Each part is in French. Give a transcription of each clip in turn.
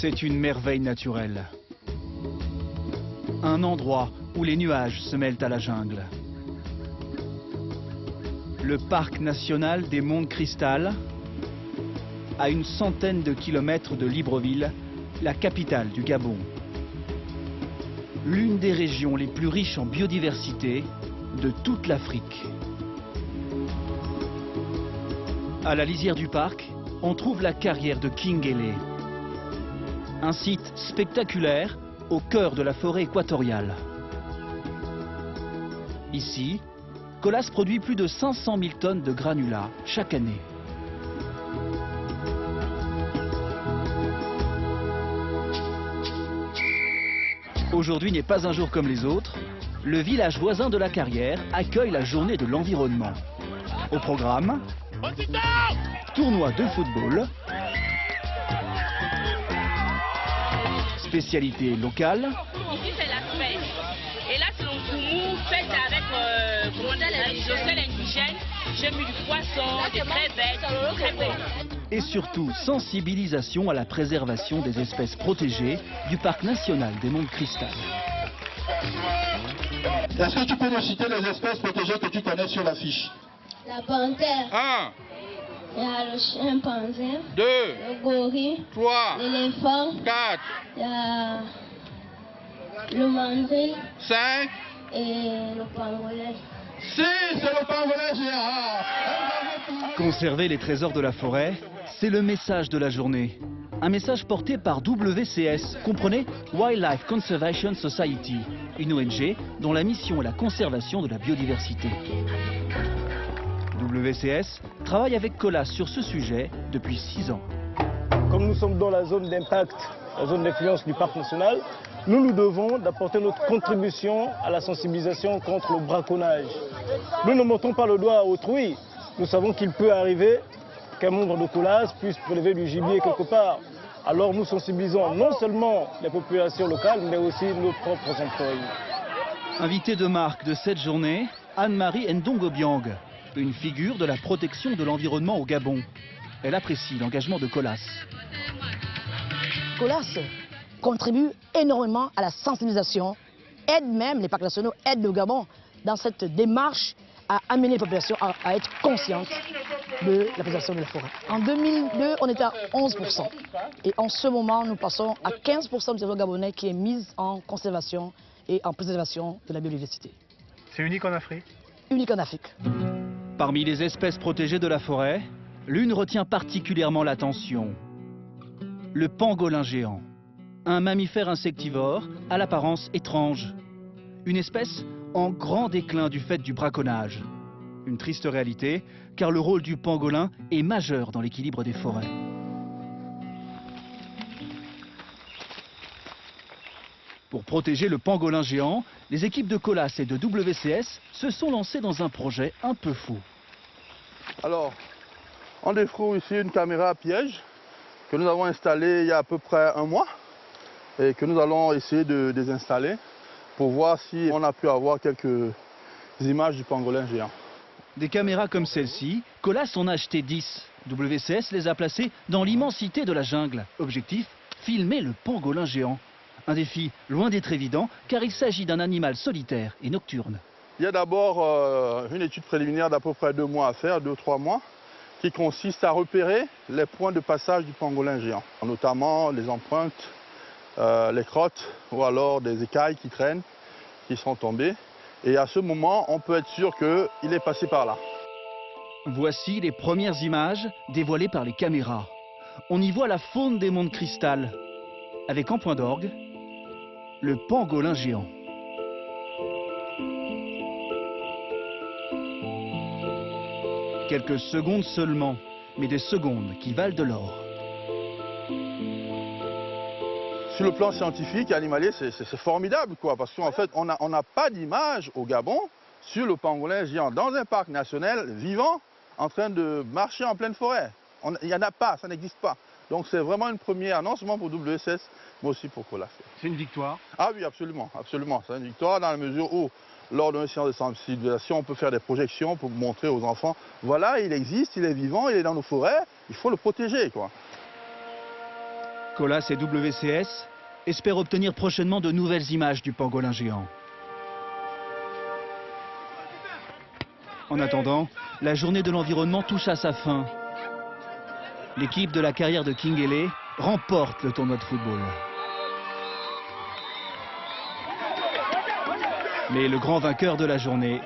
C'est une merveille naturelle. Un endroit où les nuages se mêlent à la jungle. Le parc national des Monts de Cristal, à une centaine de kilomètres de Libreville, la capitale du Gabon. L'une des régions les plus riches en biodiversité de toute l'Afrique. À la lisière du parc, on trouve la carrière de Kingele. Un site spectaculaire au cœur de la forêt équatoriale. Ici, Colas produit plus de 500 000 tonnes de granulats chaque année. Aujourd'hui n'est pas un jour comme les autres. Le village voisin de la carrière accueille la journée de l'environnement. Au programme, tournoi de football, spécialité locale. Ici c'est la pêche. Et là c'est l'onkoumou fait avec le sel indigène. J'ai mis du poisson, des crevettes. Et surtout sensibilisation à la préservation des espèces protégées du parc national des Monts de Cristal. Est-ce que tu peux nous citer les espèces protégées que tu connais sur la fiche? La panthère. 1. Il y a le chimpanzé. 2. Le gorille. 3. L'éléphant. 4. Il y a le mandril 5. et le pangolin. 6. C'est le pangolin géant. Conserver les trésors de la forêt, c'est le message de la journée. Un message porté par WCS, comprenez Wildlife Conservation Society, une ONG dont la mission est la conservation de la biodiversité. WCS travaille avec Colas sur ce sujet depuis 6 ans. Comme nous sommes dans la zone d'impact, la zone d'influence du parc national, nous nous devons d'apporter notre contribution à la sensibilisation contre le braconnage. Nous ne montons pas le doigt à autrui. Nous savons qu'il peut arriver qu'un membre de Colas puisse prélever du gibier quelque part. Alors nous sensibilisons non seulement les populations locales, mais aussi nos propres employés. Invitée de marque de cette journée, Anne-Marie Ndongo-Biang, une figure de la protection de l'environnement au Gabon. Elle apprécie l'engagement de Colas. Colas contribue énormément à la sensibilisation, aide même, les parcs nationaux aident le Gabon dans cette démarche à amener les populations à être conscientes de la préservation de la forêt. En 2002, on était à 11%. Et en ce moment, nous passons à 15% du territoire gabonais qui est mis en conservation et en préservation de la biodiversité. C'est unique en Afrique? Unique en Afrique. Parmi les espèces protégées de la forêt, l'une retient particulièrement l'attention. Le pangolin géant. Un mammifère insectivore à l'apparence étrange. Une espèce en grand déclin du fait du braconnage. Une triste réalité, car le rôle du pangolin est majeur dans l'équilibre des forêts. Pour protéger le pangolin géant, les équipes de Colas et de WCS se sont lancées dans un projet un peu fou. Alors, on découvre ici une caméra à piège que nous avons installée il y a à peu près 1 mois et que nous allons essayer de désinstaller pour voir si on a pu avoir quelques images du pangolin géant. Des caméras comme celle-ci, Colas en a acheté 10. WCS les a placées dans l'immensité de la jungle. Objectif, filmer le pangolin géant. Un défi loin d'être évident car il s'agit d'un animal solitaire et nocturne. Il y a d'abord une étude préliminaire d'à peu près 2 mois à faire, 2-3 mois, qui consiste à repérer les points de passage du pangolin géant, notamment les empreintes, les crottes ou alors des écailles qui traînent, qui sont tombées. Et à ce moment, on peut être sûr qu'il est passé par là. Voici les premières images dévoilées par les caméras. On y voit la faune des Monts de Cristal, avec en point d'orgue, le pangolin géant. Quelques secondes seulement, mais des secondes qui valent de l'or. Sur le plan scientifique et animalier, c'est formidable, quoi, parce qu'en fait, on n'a pas d'image au Gabon sur le pangolin géant dans un parc national vivant en train de marcher en pleine forêt. Il n'y en a pas, ça n'existe pas. Donc c'est vraiment une première, non seulement pour WCS, mais aussi pour Colas. C'est une victoire? Ah oui, absolument, absolument. C'est une victoire dans la mesure où, lors d'une séance de sensibilisation, on peut faire des projections pour montrer aux enfants, voilà, il existe, il est vivant, il est dans nos forêts, il faut le protéger, quoi. Colas et WCS espèrent obtenir prochainement de nouvelles images du pangolin géant. En attendant, la journée de l'environnement touche à sa fin. L'équipe de la carrière de Kingele remporte le tournoi de football. Mais le grand vainqueur de la journée,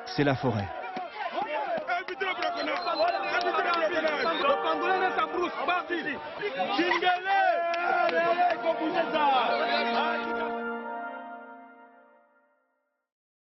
c'est la forêt. Kingele!